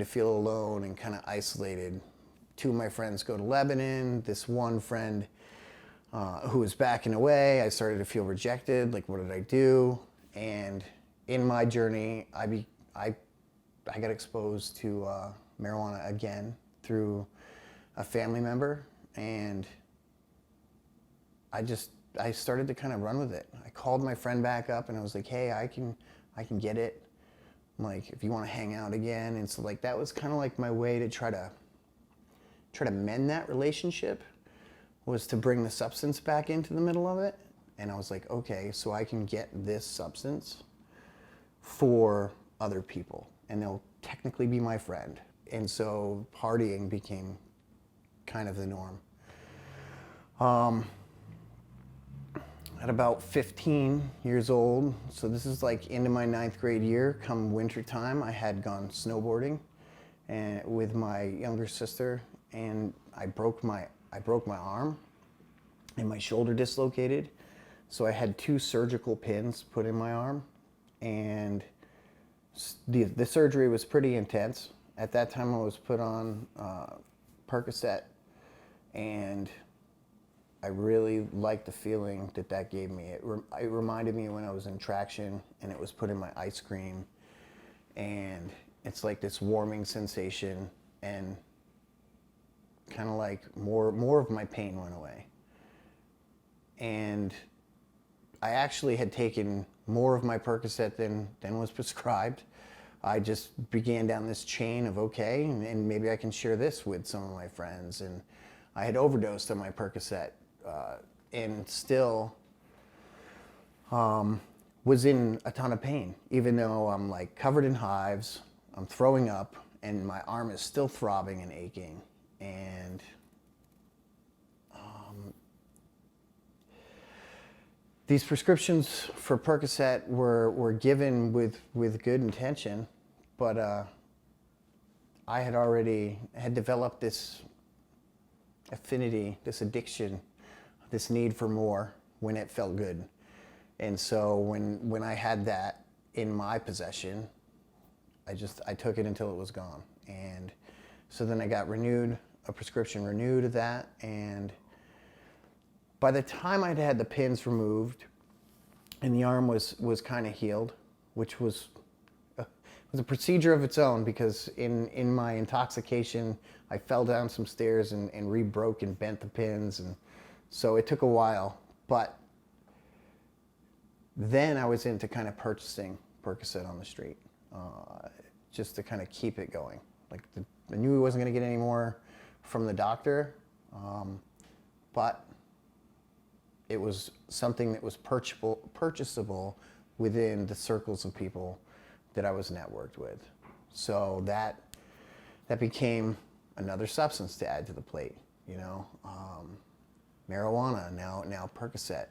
to feel alone and kind of isolated. Two of my friends go to Lebanon. This one friend who was backing away, I started to feel rejected. Like, what did I do? And in my journey, I got exposed to marijuana again through a family member, and I started to kind of run with it. I called my friend back up and I was like, hey, I can get it. I'm like, if you want to hang out again. And so like that was kind of like my way to try to mend that relationship, was to bring the substance back into the middle of it. And I was like, okay, so I can get this substance for other people and they'll technically be my friend. And so partying became kind of the norm. At about 15 years old, so this is like into my 9th grade year, come winter time, I had gone snowboarding and with my younger sister, and I broke my arm and my shoulder dislocated. So I had 2 surgical pins put in my arm, and the surgery was pretty intense. At that time I was put on Percocet, and I really liked the feeling that gave me. It reminded me when I was in traction and it was put in my ice cream, and it's like this warming sensation, and kind of like more of my pain went away. And I actually had taken more of my Percocet than was prescribed. I just began down this chain of, okay, and maybe I can share this with some of my friends. And I had overdosed on my Percocet, and still was in a ton of pain, even though I'm like covered in hives, I'm throwing up, and my arm is still throbbing and aching. And these prescriptions for Percocet were given with good intention, but I had developed this affinity, this addiction, this need for more when it felt good. And so when I had that in my possession, I took it until it was gone. And so then I got a prescription renewed of that, and by the time I'd had the pins removed and the arm was kind of healed, which was a procedure of its own, because in my intoxication, I fell down some stairs and re-broke and bent the pins, and so it took a while. But then I was into kind of purchasing Percocet on the street, just to kind of keep it going. Like I knew I wasn't going to get any more from the doctor, but it was something that was purchasable within the circles of people that I was networked with. So that became another substance to add to the plate, you know. Marijuana, now Percocet.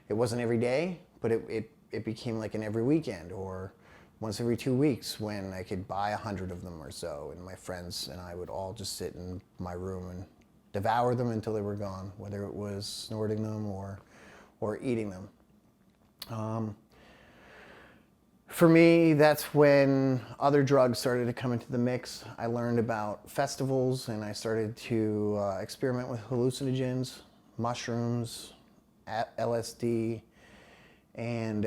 It wasn't every day, but it became like an every weekend or once every 2 weeks, when I could buy 100 of them or so, and my friends and I would all just sit in my room and devour them until they were gone, whether it was snorting them or eating them. For me, that's when other drugs started to come into the mix. I learned about festivals, and I started to experiment with hallucinogens, mushrooms, LSD, and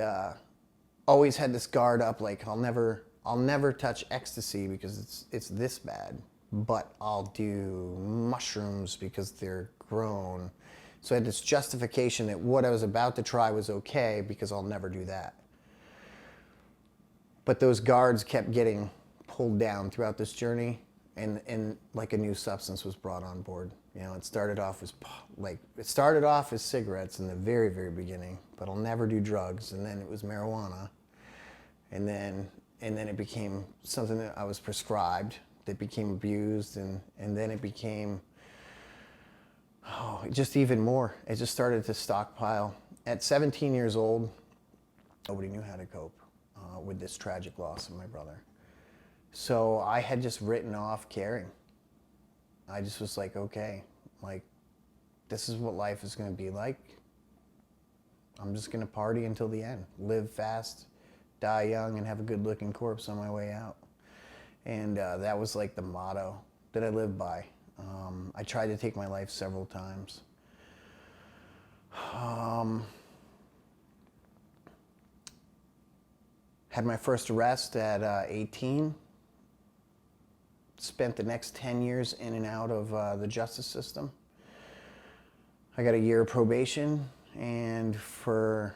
always had this guard up, like I'll never touch ecstasy because it's this bad, but I'll do mushrooms because they're grown. So I had this justification that what I was about to try was okay because I'll never do that. But those guards kept getting pulled down throughout this journey, and like a new substance was brought on board. You know, it started off as cigarettes in the very, very beginning, but I'll never do drugs. And then it was marijuana, and then it became something that I was prescribed, that became abused, and then it became just even more. It just started to stockpile. At 17 years old, nobody knew how to cope with this tragic loss of my brother. So I had just written off caring. I just was like, okay, like, this is what life is going to be like. I'm just going to party until the end, live fast, die young, and have a good-looking corpse on my way out. And that was like the motto that I lived by. I tried to take my life several times. Had my first arrest at 18. Spent the next 10 years in and out of the justice system. I got a year of probation, and for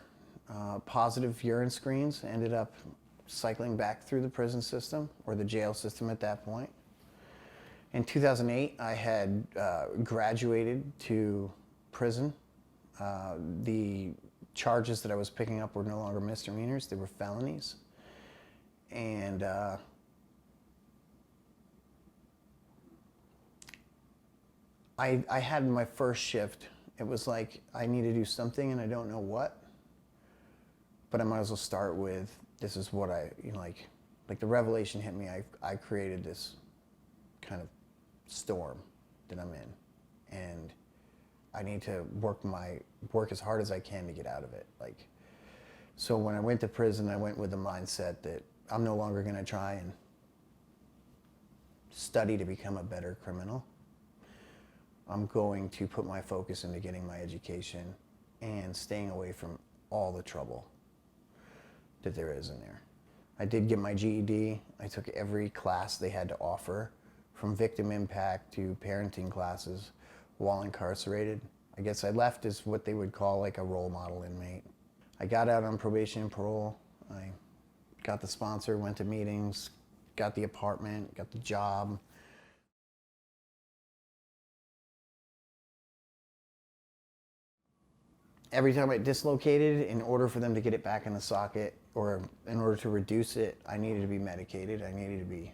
positive urine screens, ended up cycling back through the prison system, or the jail system at that point. In 2008, I had graduated to prison. The charges that I was picking up were no longer misdemeanors, they were felonies. And I had my first shift. It was like, I need to do something and I don't know what, but I might as well start with, this is what like the revelation hit me. I created this kind of storm that I'm in, and I need to work as hard as I can to get out of it. So when I went to prison, I went with the mindset that I'm no longer going to try and study to become a better criminal. I'm going to put my focus into getting my education and staying away from all the trouble that there is in there. I did get my GED. I took every class they had to offer, from victim impact to parenting classes, while incarcerated. I guess I left as what they would call like a role model inmate. I got out on probation and parole. I got the sponsor, went to meetings, got the apartment, got the job. Every time I dislocated, in order for them to get it back in the socket, or in order to reduce it, I needed to be medicated. I needed to be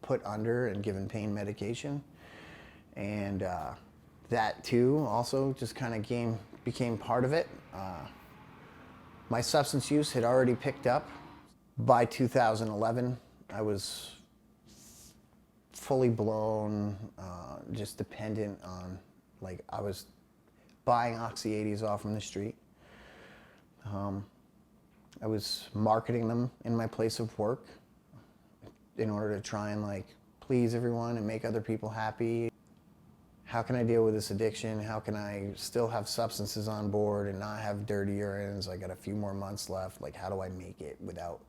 put under and given pain medication. And that too also just kind of became part of it. My substance use had already picked up. By 2011, I was fully blown, just dependent on, I was buying Oxy 80s off from the street. I was marketing them in my place of work in order to try and please everyone and make other people happy. How can I deal with this addiction? How can I still have substances on board and not have dirty urines? I got a few more months left. How do I make it without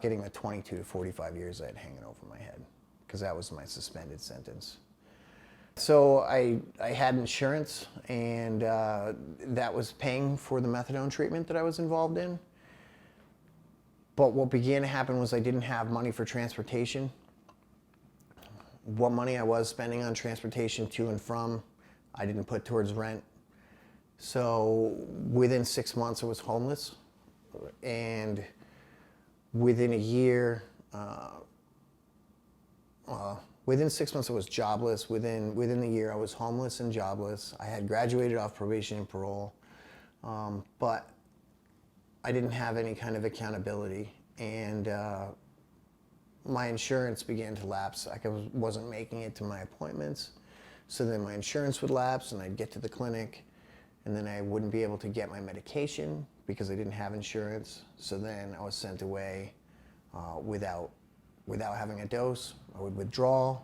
getting the 22 to 45 years I had hanging over my head? Because that was my suspended sentence. So I had insurance, and that was paying for the methadone treatment that I was involved in. But what began to happen was I didn't have money for transportation. What money I was spending on transportation to and from, I didn't put towards rent. So within 6 months, I was homeless. And within a year, within 6 months, I was jobless. Within the year, I was homeless and jobless. I had graduated off probation and parole, but I didn't have any kind of accountability. And my insurance began to lapse. I wasn't making it to my appointments. So then my insurance would lapse, and I'd get to the clinic, and then I wouldn't be able to get my medication because I didn't have insurance. So then I was sent away without having a dose. I would withdraw.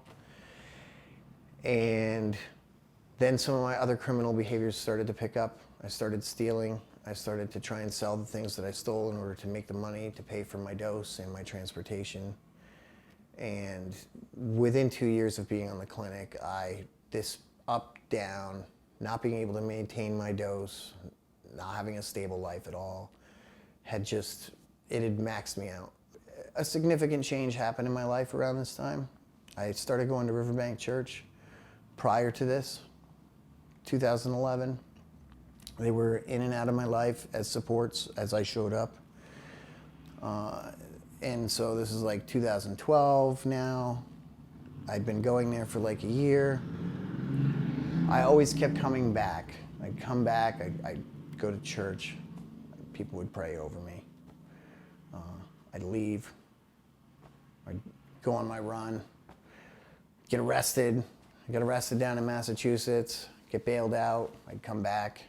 And then some of my other criminal behaviors started to pick up. I started stealing. I started to try and sell the things that I stole in order to make the money to pay for my dose and my transportation. And within 2 years of being on the clinic, this up, down, not being able to maintain my dose, not having a stable life at all, it had maxed me out. A significant change happened in my life around this time. I started going to Riverbank Church. Prior to this, 2011, they were in and out of my life as supports as I showed up. And so this is 2012 now. I'd been going there for a year. I always kept coming back. I'd come back, I'd go to church. People would pray over me. I'd leave. I'd go on my run, get arrested. I got arrested down in Massachusetts, get bailed out. I'd come back.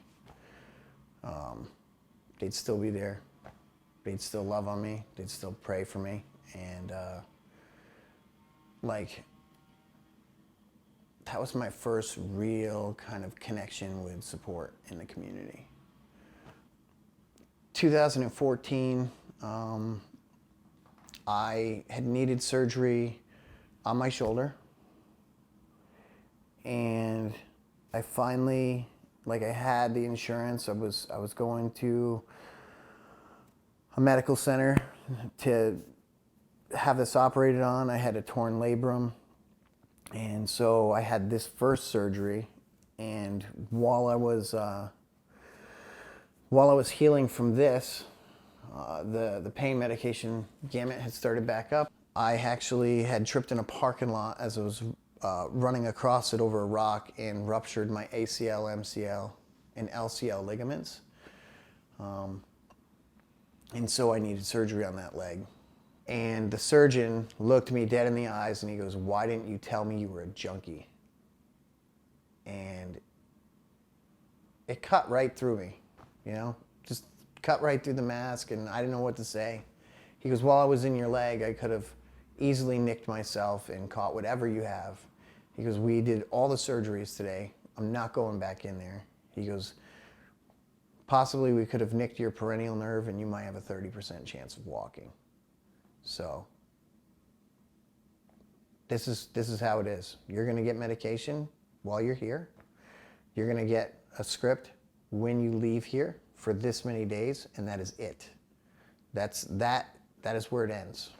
They'd still be there. They'd still love on me. They'd still pray for me. And like, that was my first real kind of connection with support in the community. 2014, I had needed surgery on my shoulder, and I finally, like, I had the insurance. I was going to a medical center to have this operated on. I had a torn labrum, and so I had this first surgery, and while I was healing from this, the pain medication gamut had started back up. I actually had tripped in a parking lot as I was running across it over a rock and ruptured my ACL, MCL, and LCL ligaments. And so I needed surgery on that leg. And the surgeon looked me dead in the eyes and he goes, "Why didn't you tell me you were a junkie?" And it cut right through me, you know, just cut right through the mask, and I didn't know what to say. He goes, "While I was in your leg, I could have easily nicked myself and caught whatever you have." He goes, "We did all the surgeries today. I'm not going back in there." He goes, "Possibly we could have nicked your peroneal nerve and you might have a 30% chance of walking. So this is how it is. You're going to get medication while you're here. You're going to get a script when you leave here for this many days, and that is it. That is where it ends."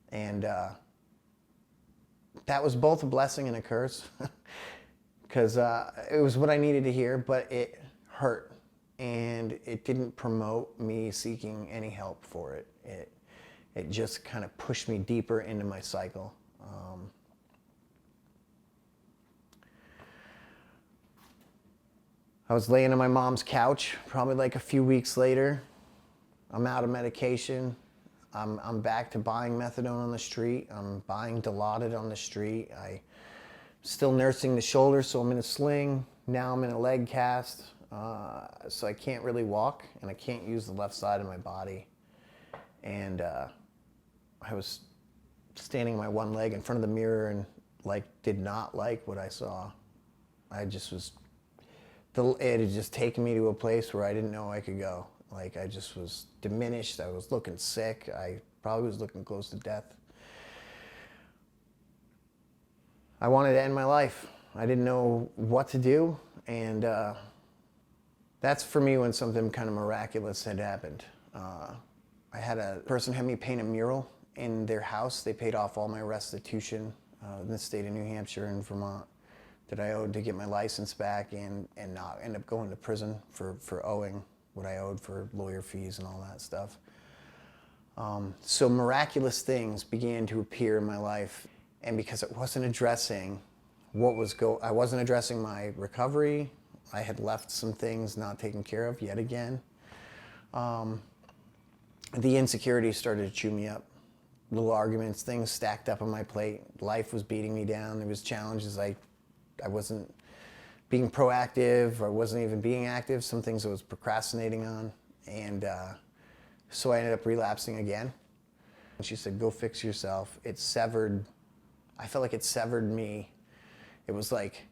And that was both a blessing and a curse, because it was what I needed to hear, but it hurt, and it didn't promote me seeking any help for it. It just kind of pushed me deeper into my cycle. I was laying on my mom's couch, probably like a few weeks later. I'm out of medication. I'm back to buying methadone on the street. I'm buying Dilaudid on the street. I'm still nursing the shoulder, so I'm in a sling. Now I'm in a leg cast, so I can't really walk, and I can't use the left side of my body. And I was standing on my one leg in front of the mirror and did not like what I saw. I just was, it had just taken me to a place where I didn't know I could go. I just was diminished. I was looking sick. I probably was looking close to death. I wanted to end my life. I didn't know what to do, and that's for me when something kind of miraculous had happened. I had a person have me paint a mural in their house. They paid off all my restitution in the state of New Hampshire and Vermont that I owed to get my license back, and not end up going to prison for owing what I owed for lawyer fees and all that stuff. So miraculous things began to appear in my life, and because it wasn't addressing I wasn't addressing my recovery. I had left some things not taken care of yet again. The insecurities started to chew me up. Little arguments, things stacked up on my plate. Life was beating me down. There was challenges. I wasn't being proactive. I wasn't even being active. Some things I was procrastinating on. And so I ended up relapsing again. And she said, "Go fix yourself." It severed, I felt like it severed me. It was like,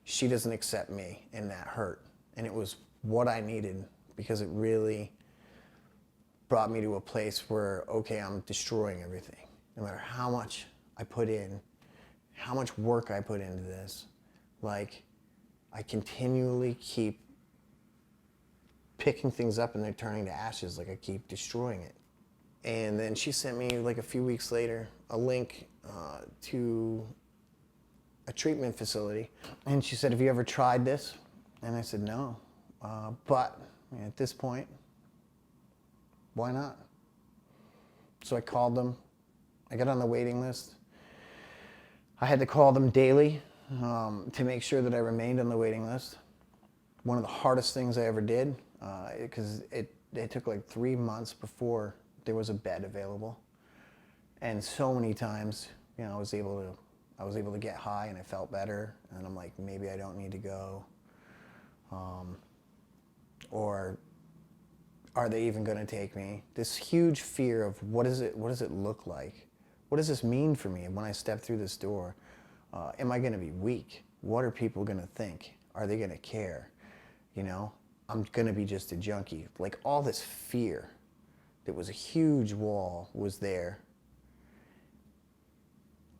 she doesn't accept me, and that hurt. And it was what I needed, because it really brought me to a place where, okay, I'm destroying everything. No matter how much I put in, how much work I put into this, I continually keep picking things up and they're turning to ashes. I keep destroying it. And then she sent me, a few weeks later, a link to a treatment facility. And she said, "Have you ever tried this?" And I said, "No. But at this point, why not?" So I called them. I got on the waiting list. I had to call them daily to make sure that I remained on the waiting list. One of the hardest things I ever did, because it took 3 months before there was a bed available. And so many times, I was able to get high and I felt better. And I'm like, maybe I don't need to go. Or are they even going to take me? This huge fear of what does it look like What does this mean for me when I step through this door? Am I going to be weak? What are people going to think? Are they going to care? You know, I'm going to be just a junkie. Like all this fear that was a huge wall was there.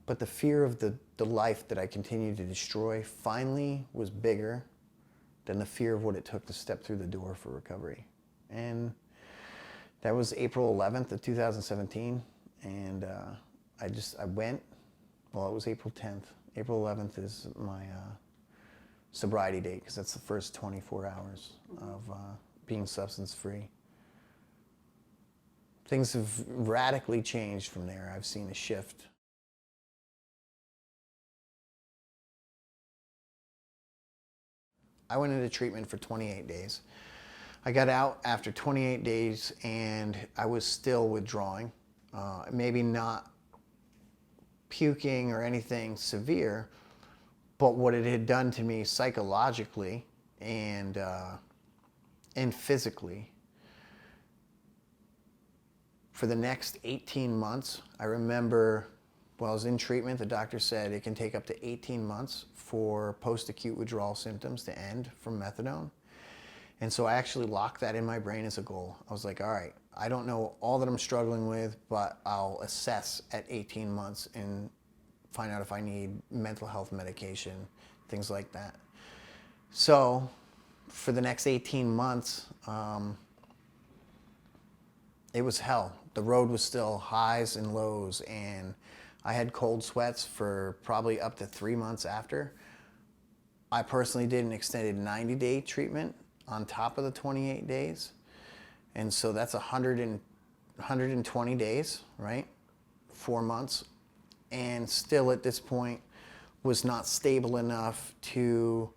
But the fear of the life that I continued to destroy finally was bigger than the fear of what it took to step through the door for recovery. And that was April 11th of 2017. And I went, well, it was April 10th. April 11th is my sobriety date, because that's the first 24 hours of being substance free. Things have radically changed from there. I've seen a shift. I went into treatment for 28 days. I got out after 28 days and I was still withdrawing. Maybe not puking or anything severe, but what it had done to me psychologically and physically. For the next 18 months, I remember while I was in treatment, the doctor said it can take up to 18 months for post-acute withdrawal symptoms to end from methadone. And so I actually locked that in my brain as a goal. I was like, all right, I don't know all that I'm struggling with, but I'll assess at 18 months and find out if I need mental health medication, things like that. So for the next 18 months, it was hell. The road was still highs and lows, and I had cold sweats for probably up to 3 months after. I personally did an extended 90-day treatment on top of the 28 days. And so that's 120 days, right? 4 months. And still at this point was not stable enough to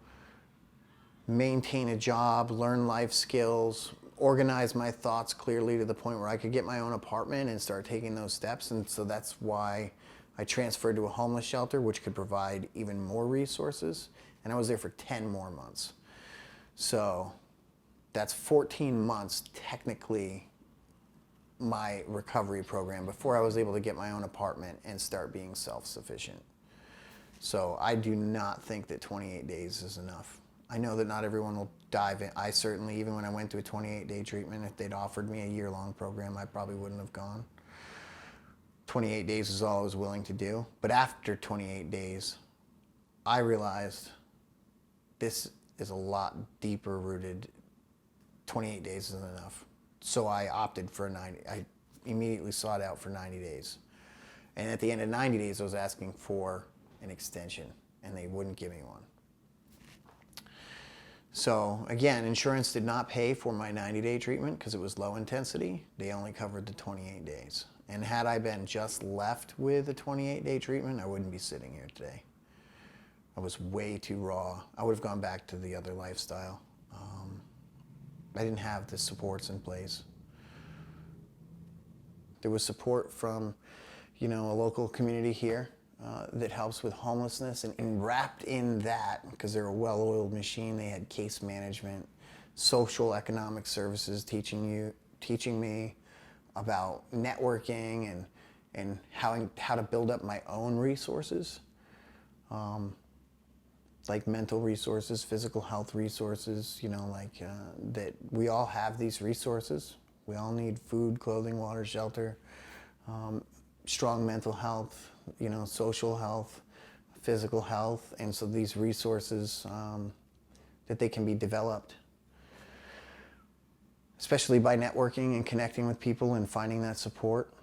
maintain a job, learn life skills, organize my thoughts clearly to the point where I could get my own apartment and start taking those steps. And so that's why I transferred to a homeless shelter, which could provide even more resources. And I was there for 10 more months. So that's 14 months, technically, my recovery program before I was able to get my own apartment and start being self-sufficient. So I do not think that 28 days is enough. I know that not everyone will dive in. I certainly, even when I went to a 28-day treatment, if they'd offered me a year-long program, I probably wouldn't have gone. 28 days is all I was willing to do. But after 28 days, I realized this is a lot deeper rooted. 28 days isn't enough. So I opted for 90. I immediately sought out for 90 days. And at the end of 90 days, I was asking for an extension, and they wouldn't give me one. So again, insurance did not pay for my 90-day treatment because it was low intensity. They only covered the 28 days. And had I been just left with a 28-day treatment, I wouldn't be sitting here today. I was way too raw. I would have gone back to the other lifestyle. I didn't have the supports in place. There was support from, a local community here that helps with homelessness, and wrapped in that, because they're a well-oiled machine, they had case management, social economic services teaching me about networking and how to build up my own resources. Like mental resources, physical health resources, that we all have these resources. We all need food, clothing, water, shelter, strong mental health, social health, physical health. And so these resources, that they can be developed, especially by networking and connecting with people and finding that support.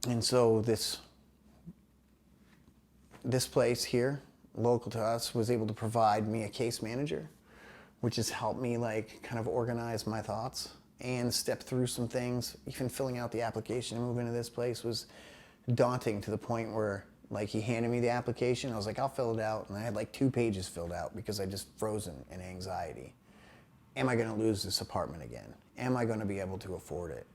And so this place here, local to us, was able to provide me a case manager, which has helped me kind of organize my thoughts and step through some things. Even filling out the application to move into this place was daunting, to the point where he handed me the application. I was like, I'll fill it out. And I had 2 pages filled out because I just frozen in anxiety. Am I going to lose this apartment again? Am I going to be able to afford it?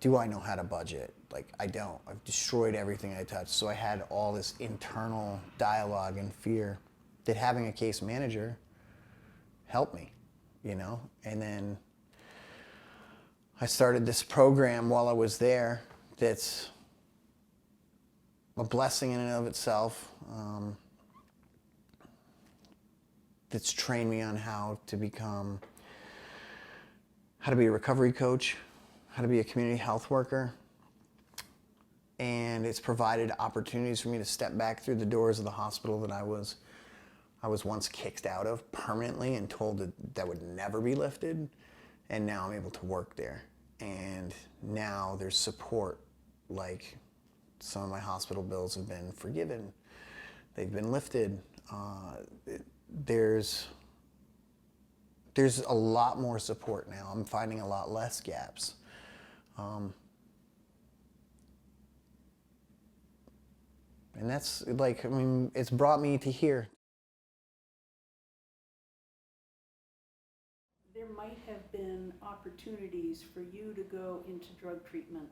Do I know how to budget? I don't. I've destroyed everything I touched. So I had all this internal dialogue and fear that having a case manager helped me, And then I started this program while I was there that's a blessing in and of itself. That's trained me on how to be a recovery coach, how to be a community health worker. And it's provided opportunities for me to step back through the doors of the hospital that I was once kicked out of permanently and told that would never be lifted. And now I'm able to work there. And now there's support, like some of my hospital bills have been forgiven. They've been lifted. There's a lot more support now. I'm finding a lot less gaps. And that's like, I mean, it's brought me to here. There might have been opportunities for you to go into drug treatment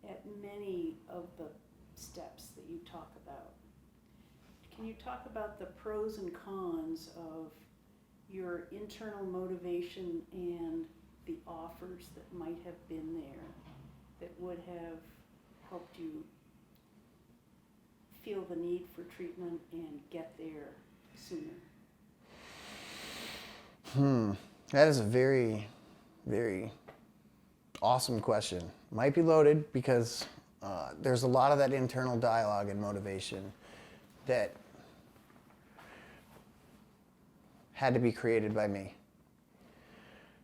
at many of the steps that you talk about. Can you talk about the pros and cons of your internal motivation and the offers that might have been there that would have helped you feel the need for treatment and get there sooner? That is a very, very awesome question. Might be loaded because there's a lot of that internal dialogue and motivation that had to be created by me.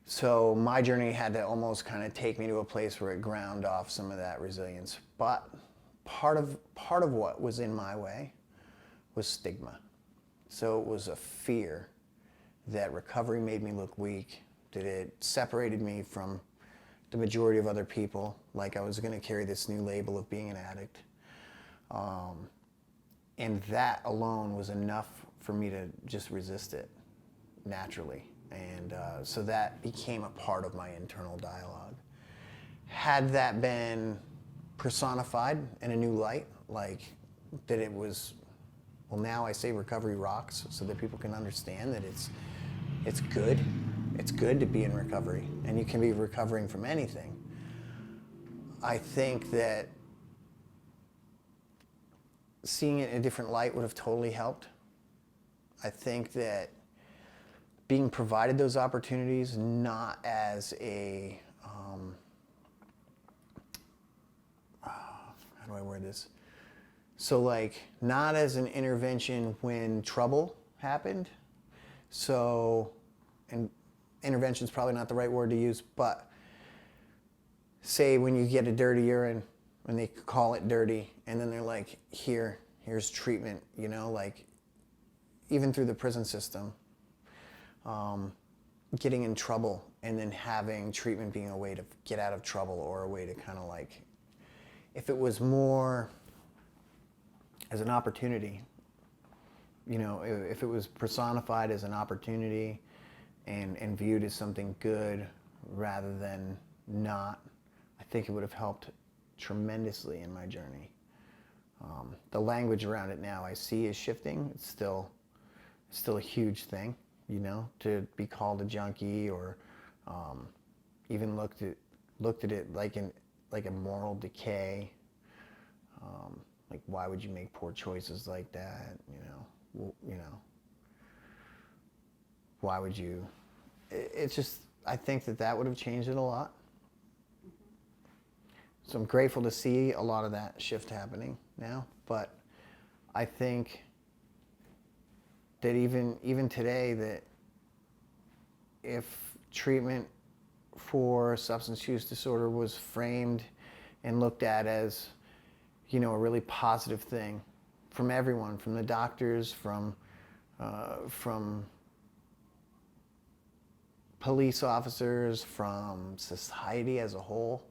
So my journey had to almost kind of take me to a place where it ground off some of that resilience. But part of what was in my way was stigma. So it was a fear that recovery made me look weak, that it separated me from the majority of other people, like I was going to carry this new label of being an addict. And that alone was enough for me to just resist it naturally. And so that became a part of my internal dialogue. Had that been personified in a new light, like that it was, well, now I say recovery rocks so that people can understand that it's good. It's good to be in recovery, and you can be recovering from anything. I think that seeing it in a different light would have totally helped. I think that being provided those opportunities, not as a, how do I word this? So like, not as an intervention when trouble happened. So, and intervention is probably not the right word to use, but say when you get a dirty urine, when they call it dirty, and then they're like, here's treatment, you know, like even through the prison system, getting in trouble and then having treatment being a way to get out of trouble, or a way to kind of like, if it was more as an opportunity, you know, if it was personified as an opportunity and viewed as something good rather than not, I think it would have helped tremendously in my journey. The language around it now I see is shifting. It's still a huge thing, you know, to be called a junkie, or even looked at it like a moral decay. Like, why would you make poor choices like that? You know, why would you? It's just, I think that would have changed it a lot. So I'm grateful to see a lot of that shift happening now. But I think that even today, that if treatment for substance use disorder was framed and looked at as, you know, a really positive thing from everyone, from the doctors, from police officers, from society as a whole,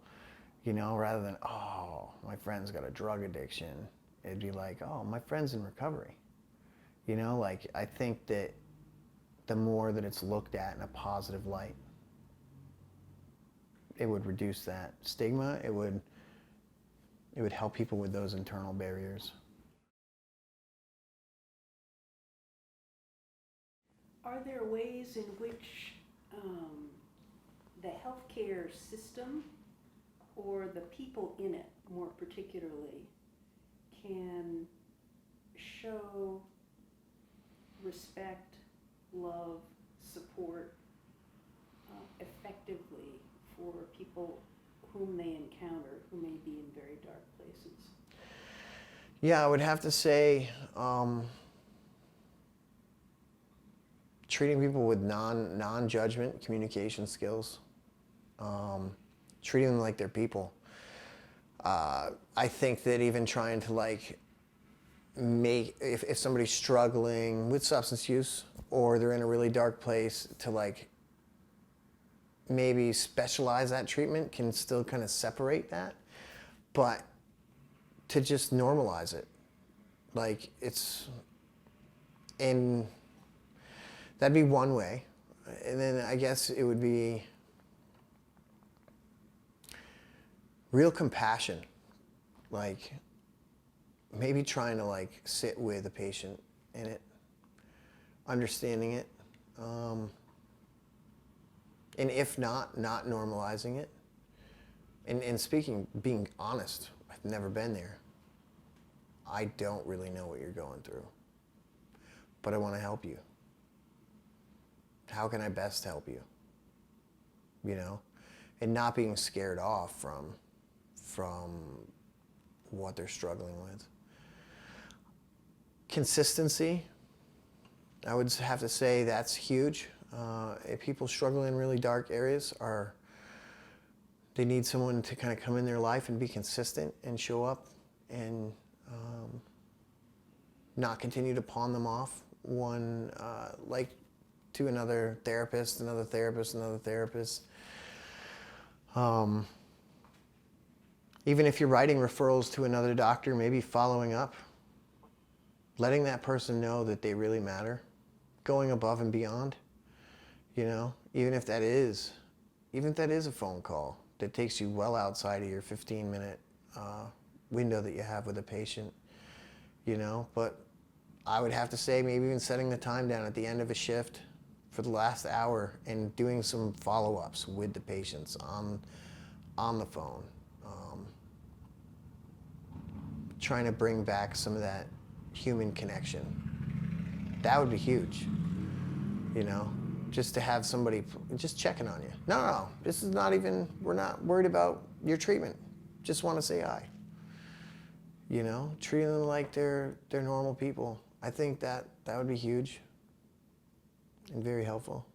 you know, rather than, oh, my friend's got a drug addiction, it'd be like, oh, my friend's in recovery. You know, like, I think that the more that it's looked at in a positive light, it would reduce that stigma. It would help people with those internal barriers. Are there ways in which the healthcare system, or the people in it more particularly, can show respect, love, support effectively for people whom they encounter who may be in very dark places? Yeah, I would have to say treating people with non-judgment communication skills, treating them like they're people. I think that even trying to like make, if somebody's struggling with substance use or they're in a really dark place, to like maybe specialize that treatment can still kind of separate that, but to just normalize it. Like and that'd be one way. And then I guess it would be real compassion. Like maybe trying to like sit with a patient in it, understanding it. And if not normalizing it. And speaking, being honest, I've never been there. I don't really know what you're going through, but I want to help you. How can I best help you? You know, and not being scared off from what they're struggling with. Consistency, I would have to say that's huge. If people struggle in really dark areas, they need someone to kind of come in their life and be consistent and show up and not continue to pawn them off like to another therapist. Even if you're writing referrals to another doctor, maybe following up, letting that person know that they really matter, going above and beyond, you know, even if that is a phone call that takes you well outside of your 15-minute window that you have with a patient, you know. But I would have to say maybe even setting the time down at the end of a shift for the last hour and doing some follow-ups with the patients on the phone, trying to bring back some of that human connection. That would be huge, you know, just to have somebody just checking on you. No, this is not even, we're not worried about your treatment. Just want to say hi. You know, treating them like they're normal people. I think that would be huge and very helpful.